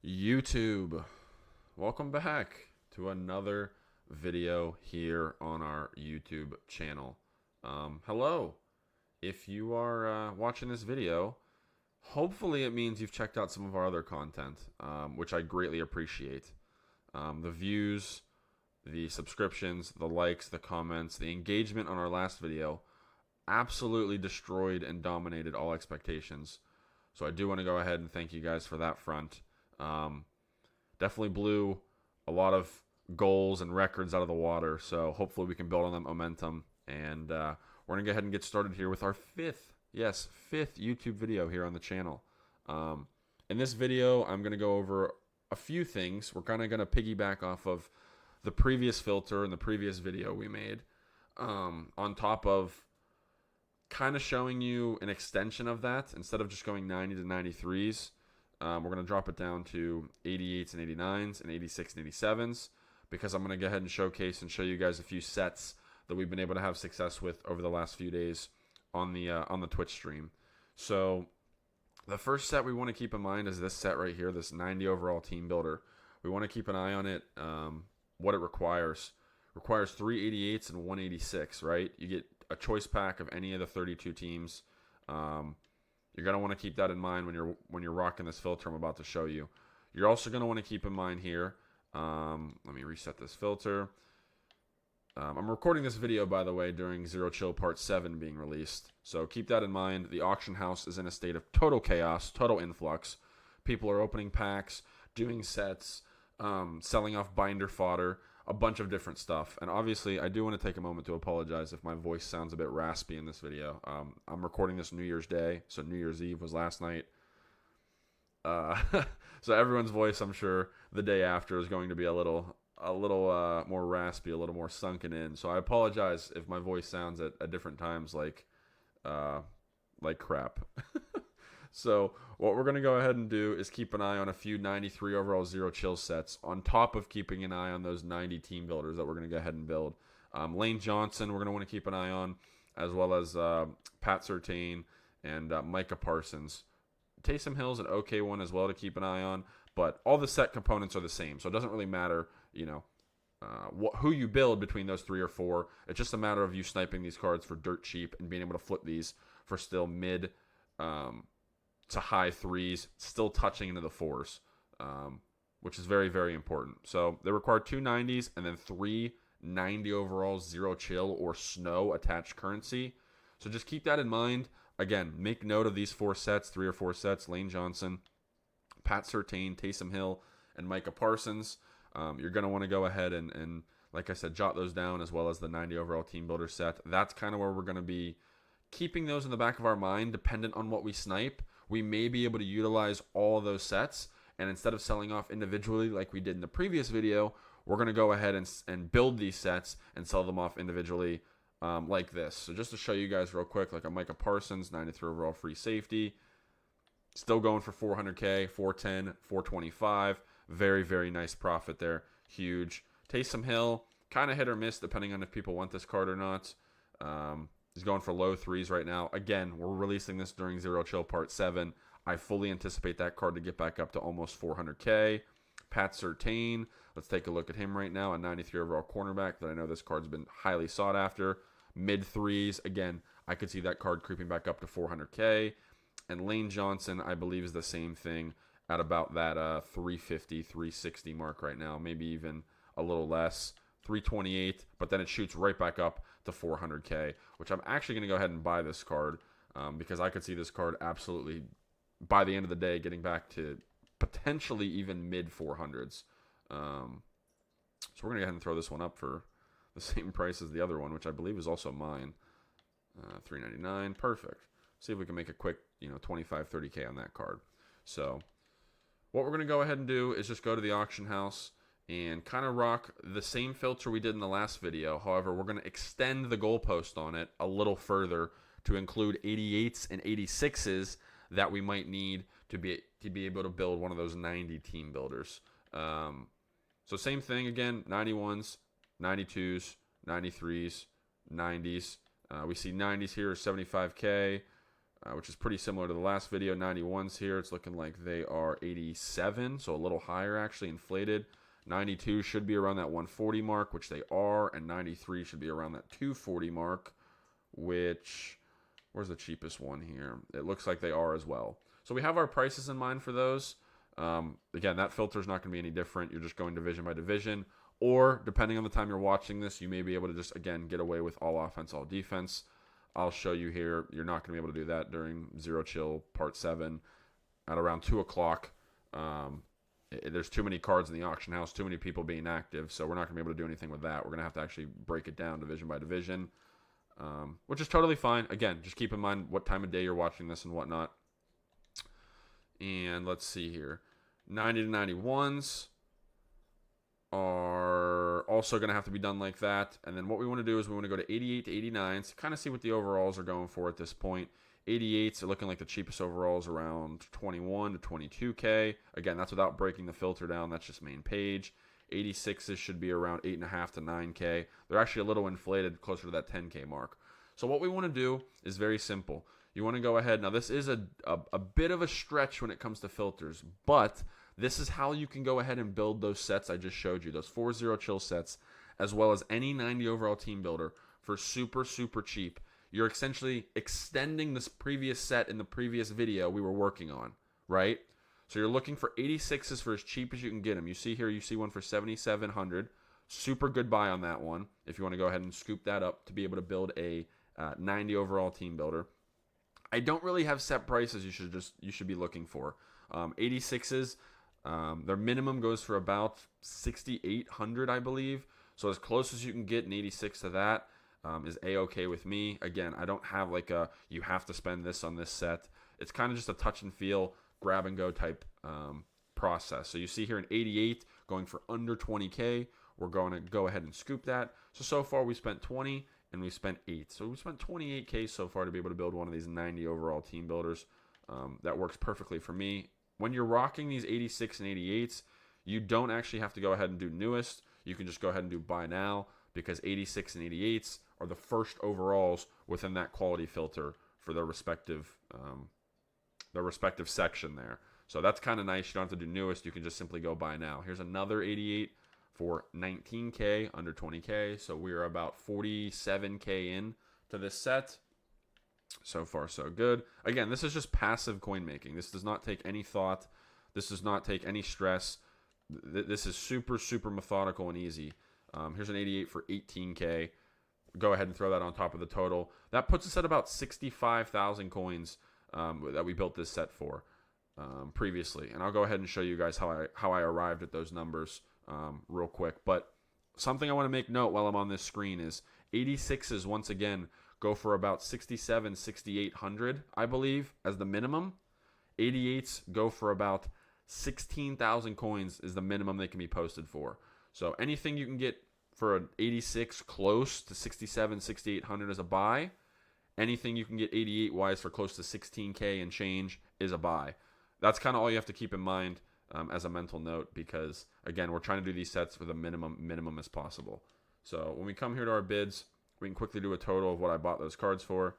YouTube, welcome back to another video here on our YouTube channel. Hello, if you are watching this video, hopefully it means you've checked out some of our other content, which I greatly appreciate. The views, the subscriptions, the likes, the comments, the engagement on our last video absolutely destroyed and dominated all expectations. So I do want to go ahead and thank you guys for that front. Definitely blew a lot of goals and records out of the water, so hopefully we can build on that momentum. And we're going to go ahead and get started here with our fifth YouTube video here on the channel. In this video, I'm going to go over a few things. We're kind of going to piggyback off of the previous filter and the previous video we made, on top of kind of showing you an extension of that. Instead of just going 90 to 93s, we're going to drop it down to 88s and 89s and 86 and 87s, because I'm going to go ahead and showcase and show you guys a few sets that we've been able to have success with over the last few days on the Twitch stream. So the first set we want to keep in mind is this set right here, this 90 overall team builder. We want to keep an eye on it. What it requires 3 88s and 186, right? You get a choice pack of any of the 32 teams. You're going to want to keep that in mind when you're rocking this filter I'm about to show you. You're also going to want to keep in mind here, let me reset this filter. I'm recording this video, by the way, during Zero Chill Part 7 being released. So keep that in mind. The auction house is in a state of total chaos, total influx. People are opening packs, doing sets, selling off binder fodder, a bunch of different stuff. And obviously, I do want to take a moment to apologize if my voice sounds a bit raspy in this video. I'm recording this New Year's Day, so New Year's Eve was last night. So everyone's voice, I'm sure, the day after is going to be a little more raspy, a little more sunken in. So I apologize if my voice sounds at different times like crap. So what we're going to go ahead and do is keep an eye on a few 93 overall Zero Chill sets, on top of keeping an eye on those 90 team builders that we're going to go ahead and build. Lane Johnson, we're going to want to keep an eye on, as well as Pat Surtain and Micah Parsons. Taysom Hill's an okay one as well to keep an eye on, but all the set components are the same, so it doesn't really matter, who you build between those 3 or 4. It's just a matter of you sniping these cards for dirt cheap and being able to flip these for still mid to high 3s, still touching into the 4s, which is very, very important. So they require 2 90s and then 3 90 overall Zero Chill or Snow attached currency. So just keep that in mind. Again, make note of these 4 sets, 3 or 4 sets: Lane Johnson, Pat Surtain, Taysom Hill, and Micah Parsons. You're going to want to go ahead and, like I said, jot those down, as well as the 90 overall team builder set. That's kind of where we're going to be keeping those in the back of our mind, dependent on what we snipe. We may be able to utilize all of those sets, and instead of selling off individually like we did in the previous video, we're going to go ahead and build these sets and sell them off individually, like this. So just to show you guys real quick, like a Micah Parsons, 93 overall free safety, still going for 400K, 410, 425. Very, very nice profit there. Huge. Taysom Hill, kind of hit or miss depending on if people want this card or not. He's going for low 3s right now. Again, we're releasing this during Zero Chill Part 7. I fully anticipate that card to get back up to almost 400K. Pat Surtain, let's take a look at him right now, a 93 overall cornerback that I know this card's been highly sought after. Mid 3s, again, I could see that card creeping back up to 400K. And Lane Johnson, I believe, is the same thing at about that 350, 360 mark right now, maybe even a little less. 328, but then it shoots right back up to 400K, which I'm actually going to go ahead and buy this card, because I could see this card absolutely, by the end of the day, getting back to potentially even mid 400s. So we're going to go ahead and throw this one up for the same price as the other one, which I believe is also mine. $399, perfect. See if we can make a quick, 25, 30K on that card. So what we're going to go ahead and do is just go to the auction house and kind of rock the same filter we did in the last video. However, we're going to extend the goalpost on it a little further to include 88s and 86s that we might need to be able to build one of those 90 team builders. So same thing again, 91s, 92s, 93s, 90s. We see 90s here, 75K. which is pretty similar to the last video. 91s here. It's looking like they are 87, so a little higher actually, inflated. 92 should be around that 140 mark, which they are, and 93 should be around that 240 mark, which, where's the cheapest one here? It looks like they are as well. So we have our prices in mind for those. Again, that filter is not going to be any different. You're just going division by division, or depending on the time you're watching this, you may be able to just, again, get away with all offense, all defense. I'll show you here. You're not going to be able to do that during Zero Chill Part 7 at around 2 o'clock. There's too many cards in the auction house, too many people being active, so we're not going to be able to do anything with that. We're going to have to actually break it down division by division, which is totally fine. Again, just keep in mind what time of day you're watching this and whatnot. And let's see here. 90 to 91s are also going to have to be done like that. And then what we want to do is we want to go to 88 to 89s to kind of see what the overalls are going for at this point. 88s are looking like the cheapest overalls, around 21 to 22K. Again, that's without breaking the filter down. That's just main page. 86s should be around 8.5 to 9K. They're actually a little inflated, closer to that 10K mark. So what we want to do is very simple. You want to go ahead. Now, this is a bit of a stretch when it comes to filters, but this is how you can go ahead and build those sets I just showed you, those 4 Zero Chill sets, as well as any 90 overall team builder for super, super cheap. You're essentially extending this previous set in the previous video we were working on, right? So you're looking for 86s for as cheap as you can get them. You see here, you see one for 7,700. Super good buy on that one if you want to go ahead and scoop that up to be able to build a 90 overall team builder. I don't really have set prices you should be looking for. 86s, their minimum goes for about 6,800, I believe. So as close as you can get an 86 to that is A-okay with me. Again, I don't have like a, you have to spend this on this set. It's kind of just a touch and feel, grab and go type process. So you see here an 88 going for under 20K. We're going to go ahead and scoop that. So far we spent 20 and we spent 8. So we spent 28K so far to be able to build one of these 90 overall team builders. That works perfectly for me. When you're rocking these 86 and 88s, you don't actually have to go ahead and do newest. You can just go ahead and do buy now, because 86 and 88s are the first overalls within that quality filter for their respective section there. So that's kind of nice. You don't have to do newest. You can just simply go buy now. Here's another 88 for 19K, under 20K. So we're about 47K in to this set. So far, so good. Again, this is just passive coin making. This does not take any thought. This does not take any stress. This is super, super methodical and easy. Here's an 88 for 18K. Go ahead and throw that on top of the total. That puts us at about 65,000 coins that we built this set for previously. And I'll go ahead and show you guys how I arrived at those numbers real quick. But something I want to make note while I'm on this screen is 86s, once again, go for about 6,700, 6,800, I believe, as the minimum. 88s go for about 16,000 coins is the minimum they can be posted for. So anything you can get for an 86 close to 6,700, 6,800 is a buy. Anything you can get 88-wise for close to 16K and change is a buy. That's kind of all you have to keep in mind as a mental note, because, again, we're trying to do these sets with a minimum as possible. So when we come here to our bids, we can quickly do a total of what I bought those cards for.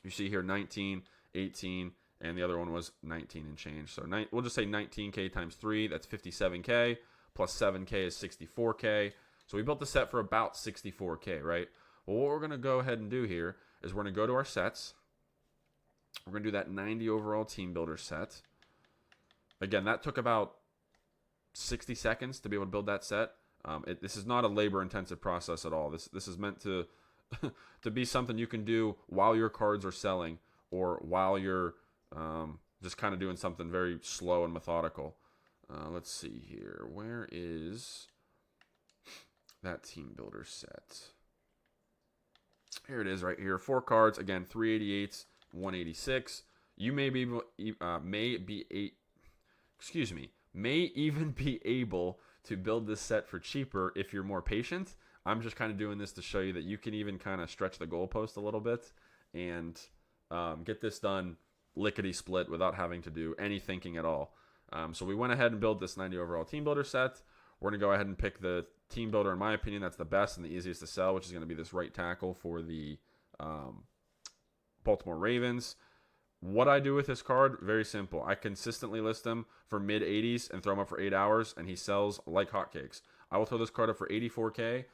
You see here 19, 18, and the other one was 19 and change. So we'll just say 19K times 3, that's 57K, plus 7K is 64K. So we built the set for about 64K, right? Well, what we're going to go ahead and do here is we're going to go to our sets. We're going to do that 90 overall team builder set. Again, that took about 60 seconds to be able to build that set. This is not a labor-intensive process at all. This is meant to to be something you can do while your cards are selling, or while you're just kind of doing something very slow and methodical. Let's see here. Where is that team builder set? Here it is right here. 4 cards. Again, 388s, 186. You may even be able to build this set for cheaper if you're more patient. I'm just kind of doing this to show you that you can even kind of stretch the goalpost a little bit and get this done lickety-split without having to do any thinking at all. So we went ahead and built this 90 overall team builder set. We're going to go ahead and pick the team builder, in my opinion, that's the best and the easiest to sell, which is going to be this right tackle for the Baltimore Ravens. What I do with this card, very simple. I consistently list him for mid 80s and throw him up for 8 hours, and he sells like hotcakes. I will throw this card up for 84K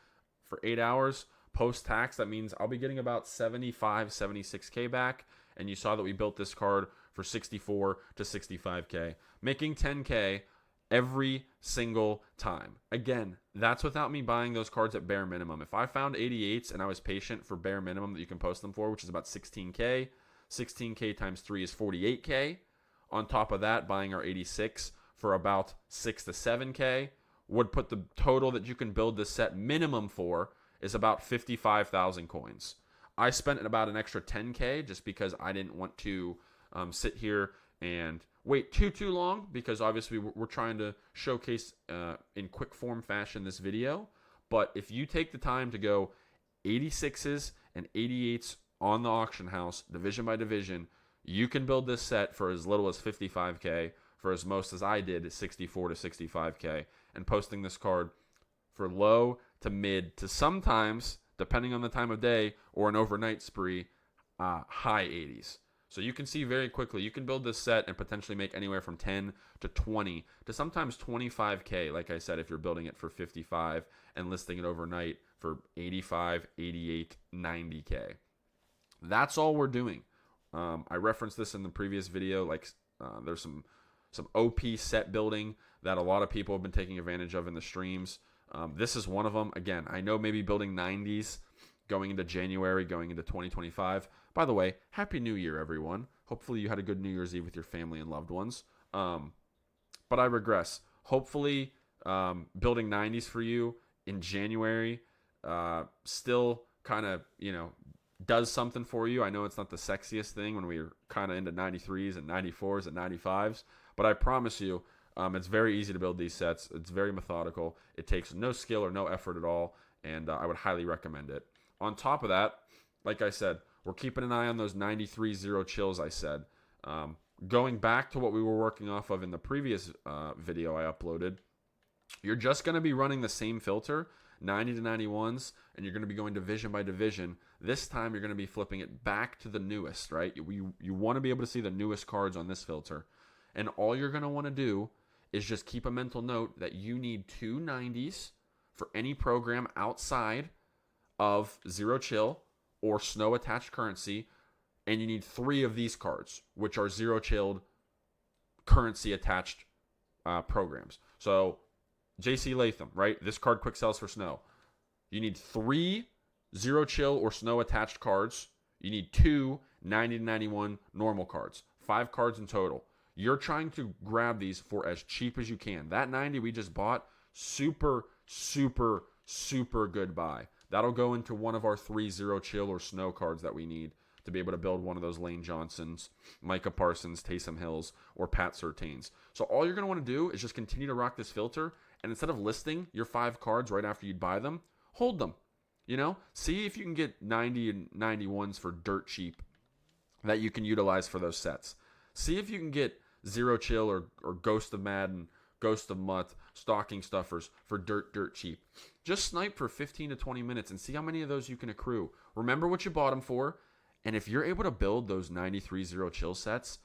for 8 hours. Post-tax, that means I'll be getting about 75, 76K back. And you saw that we built this card for 64 to 65K, making 10K every single time. Again, that's without me buying those cards at bare minimum. If I found 88s and I was patient for bare minimum that you can post them for, which is about 16K, 16K times 3 is 48K. On top of that, buying our 86 for about 6 to 7K would put the total that you can build this set minimum for is about 55,000 coins. I spent about an extra 10K just because I didn't want to sit here and wait too long, because obviously we're trying to showcase in quick form fashion this video. But if you take the time to go 86s and 88s on the auction house, division by division, you can build this set for as little as 55K, for as most as I did, 64 to 65K, and posting this card for low to mid to sometimes, depending on the time of day or an overnight spree, high 80s. So you can see very quickly, you can build this set and potentially make anywhere from 10 to 20 to sometimes 25K, like I said, if you're building it for 55 and listing it overnight for 85, 88, 90K. That's all we're doing. I referenced this in the previous video, like there's some OP set building that a lot of people have been taking advantage of in the streams. This is one of them. Again, I know maybe building 90s going into January, going into 2025. By the way, Happy New Year, everyone. Hopefully you had a good New Year's Eve with your family and loved ones. But I regress. Hopefully building 90s for you in January still kind of, does something for you. I know it's not the sexiest thing when we're kind of into 93s and 94s and 95s, but I promise you, it's very easy to build these sets. It's very methodical. It takes no skill or no effort at all, and I would highly recommend it. On top of that, like I said, we're keeping an eye on those 93 zero chills I said. Going back to what we were working off of in the previous video I uploaded, you're just going to be running the same filter, 90 to 91s, and you're going to be going division by division. This time you're going to be flipping it back to the newest, right? You want to be able to see the newest cards on this filter. And all you're going to want to do is just keep a mental note that you need 2 90s for any program outside of Zero Chill or Snow Attached Currency, and you need 3 of these cards, which are Zero Chilled Currency Attached programs. So JC Latham, right? This card quick sells for Snow. You need 3 Zero Chill or Snow Attached cards. You need 2 90 to 91 normal cards. 5 cards in total. You're trying to grab these for as cheap as you can. That 90 we just bought, super good buy. That'll go into one of our 3 Zero Chill or Snow cards that we need to be able to build one of those Lane Johnsons, Micah Parsons, Taysom Hills, or Pat Surtains. So all you're going to want to do is just continue to rock this filter, and instead of listing your 5 cards right after you'd buy them, hold them. See if you can get 90 and 91s for dirt cheap that you can utilize for those sets. See if you can get Zero Chill or Ghost of Madden, Ghost of Mutt, Stocking Stuffers for dirt cheap. Just snipe for 15 to 20 minutes and see how many of those you can accrue. Remember what you bought them for, and if you're able to build those 93 Zero Chill sets,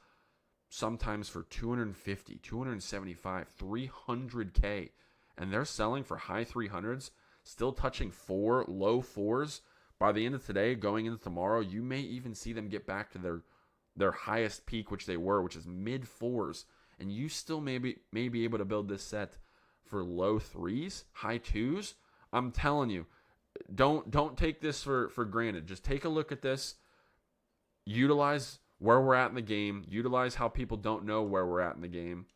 sometimes for 250, 275, 300K, and they're selling for high 300s, still touching 4, low 4s, by the end of today, going into tomorrow, you may even see them get back to their highest peak, which they were, which is mid 4s, and you still may be able to build this set for low 3s, high 2s. I'm telling you, don't take this for granted. Just take a look at this, utilize where we're at in the game, utilize how people don't know where we're at in the game,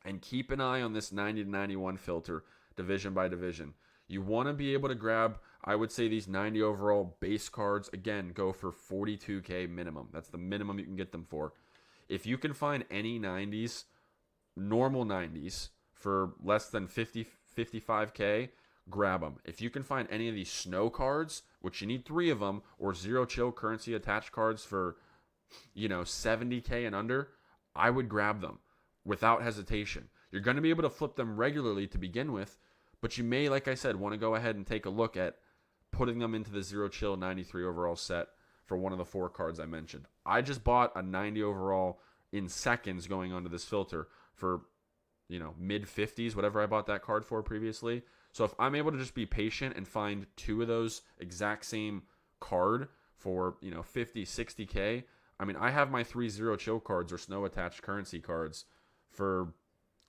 and keep an eye on this 90 to 91 filter, division by division. You want to be able to grab, I would say, these 90 overall base cards. Again, go for 42K minimum. That's the minimum you can get them for. If you can find any 90s, normal 90s, for less than 55K, grab them. If you can find any of these Snow cards, which you need 3 of them, or Zero Chill Currency Attached cards for, 70K and under, I would grab them without hesitation. You're going to be able to flip them regularly to begin with, but you may, like I said, want to go ahead and take a look at putting them into the Zero Chill 93 overall set for one of the 4 cards I mentioned. I just bought a 90 overall in seconds going onto this filter for, mid 50s, whatever I bought that card for previously. So if I'm able to just be patient and find two of those exact same card for, 50, 60K, I mean, I have my 3-0 chill cards or snow attached currency cards for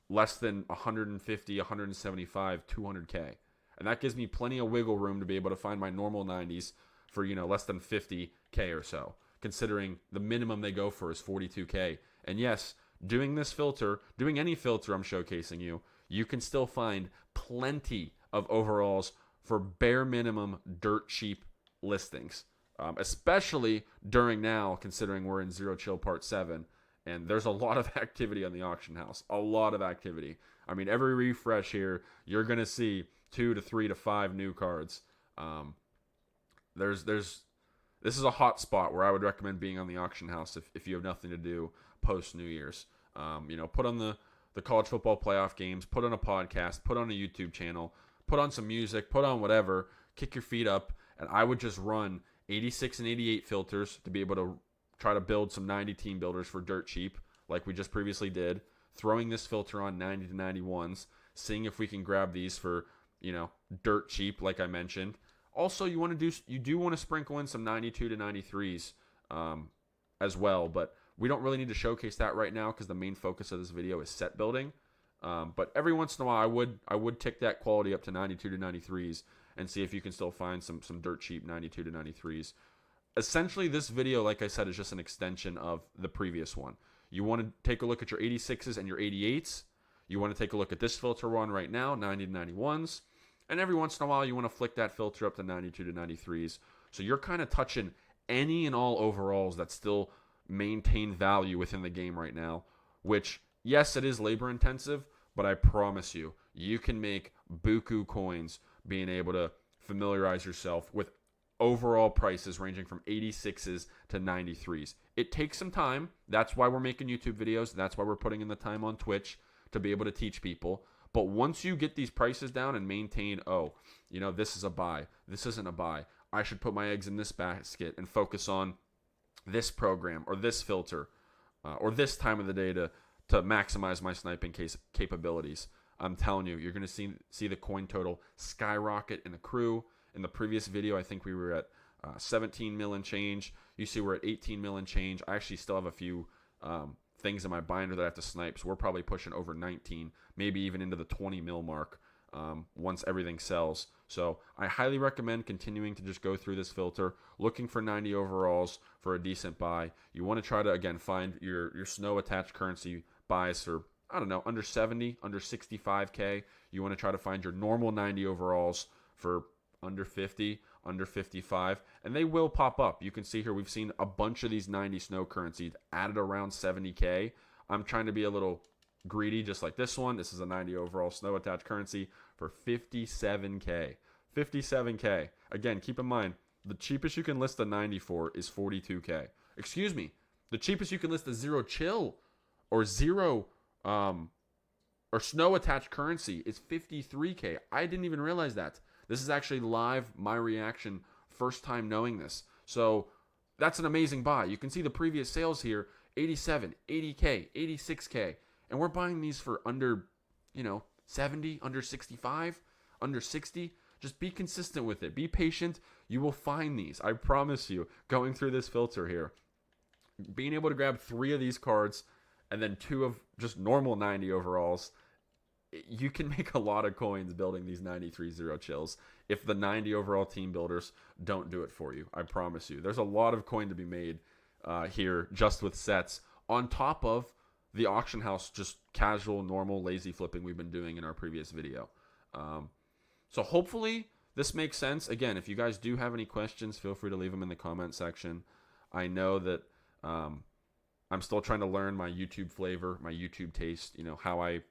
less than 150, 175, 200K. And that gives me plenty of wiggle room to be able to find my normal 90s for, less than 50K or so, considering the minimum they go for is 42K. And yes, doing this filter, doing any filter I'm showcasing you, you can still find plenty of overalls for bare minimum dirt cheap listings, especially during now, considering we're in Zero Chill Part 7. And there's a lot of activity on the auction house. A lot of activity. I mean, every refresh here, you're going to see 2 to 3 to 5 new cards. This is a hot spot where I would recommend being on the auction house if you have nothing to do post New Year's. Put on the college football playoff games, put on a podcast, put on a YouTube channel, put on some music, put on whatever, kick your feet up, and I would just run 86 and 88 filters to be able to try to build some 90 team builders for dirt cheap, like we just previously did, throwing this filter on 90 to 91s, seeing if we can grab these for, dirt cheap, like I mentioned. Also, you do want to sprinkle in some 92 to 93s as well, but we don't really need to showcase that right now because the main focus of this video is set building. But every once in a while, I would tick that quality up to 92 to 93s and see if you can still find some dirt cheap 92 to 93s. Essentially, this video, like I said, is just an extension of the previous one. You want to take a look at your 86s and your 88s. You want to take a look at this filter we're on right now, 90 to 91s. And every once in a while, you want to flick that filter up to 92 to 93s. So you're kind of touching any and all overalls that still maintain value within the game right now. Which, yes, it is labor intensive, but I promise you, you can make buku coins being able to familiarize yourself with overall prices ranging from 86s to 93s. It takes some time. That's why we're making YouTube videos. That's why we're putting in the time on Twitch to be able to teach people. But once you get these prices down and maintain, this is a buy, this isn't a buy, I should put my eggs in this basket and focus on this program or this filter or this time of the day to maximize my sniping capabilities. I'm telling you, you're going to see the coin total skyrocket in the crew. In the previous video, I think we were at 17 mil and change. You see we're at 18 mil and change. I actually still have a few things in my binder that I have to snipe, so we're probably pushing over 19, maybe even into the 20 mil mark once everything sells. So I highly recommend continuing to just go through this filter, looking for 90 overalls for a decent buy. You want to try to, again, find your snow attached currency buys for, under 70, under 65K. You want to try to find your normal 90 overalls for under 50, under 55, and they will pop up. You can see here we've seen a bunch of these 90 snow currencies added around 70K. I'm trying to be a little greedy, just like this one. This is a 90 overall snow attached currency for 57K. 57K. Again, keep in mind, the cheapest you can list a 90 for is 42K. Excuse me. The cheapest you can list a zero chill or zero or snow attached currency is 53K. I didn't even realize that. This is actually live, my reaction, first time knowing this. So that's an amazing buy. You can see the previous sales here, 87, 80K, 86K. And we're buying these for under, 70, under 65, under 60. Just be consistent with it. Be patient. You will find these. I promise you, going through this filter here, being able to grab 3 of these cards and then 2 of just normal 90 overalls, you can make a lot of coins building these 93 zero chills if the 90 overall team builders don't do it for you. I promise you. There's a lot of coin to be made here just with sets on top of the auction house, just casual, normal, lazy flipping we've been doing in our previous video. So hopefully this makes sense. Again, if you guys do have any questions, feel free to leave them in the comment section. I know that I'm still trying to learn my YouTube flavor, my YouTube taste, how I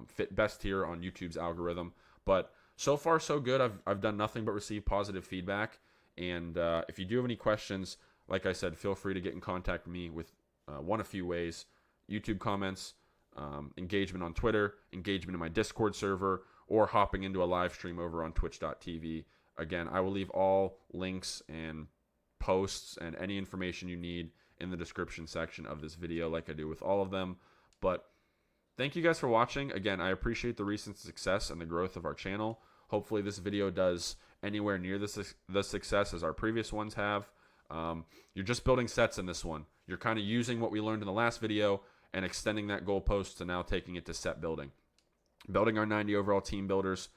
fit best here on YouTube's algorithm. But so far, so good. I've done nothing but receive positive feedback. And if you do have any questions, like I said, feel free to get in contact with me with one of few ways. YouTube comments, engagement on Twitter, engagement in my Discord server, or hopping into a live stream over on twitch.tv. Again, I will leave all links and posts and any information you need in the description section of this video like I do with all of them. But thank you guys for watching. Again, I appreciate the recent success and the growth of our channel. Hopefully this video does anywhere near the success as our previous ones have. You're just building sets in this one. You're kind of using what we learned in the last video and extending that goalpost to now taking it to set building. Building our 90 overall team builders,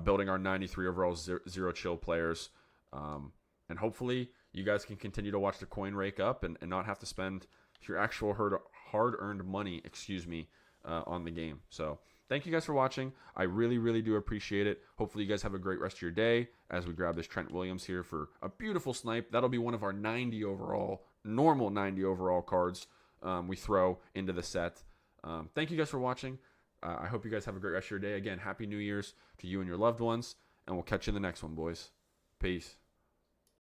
building our 93 overall zero chill players, and hopefully you guys can continue to watch the coin rake up and not have to spend your actual hard-earned money, on the game. So thank you guys for watching. I really, really do appreciate it. Hopefully you guys have a great rest of your day as we grab this Trent Williams here for a beautiful snipe. That'll be one of our 90 overall, normal 90 overall cards we throw into the set. Thank you guys for watching. I hope you guys have a great rest of your day. Again, Happy New Year's to you and your loved ones, and we'll catch you in the next one, boys. Peace.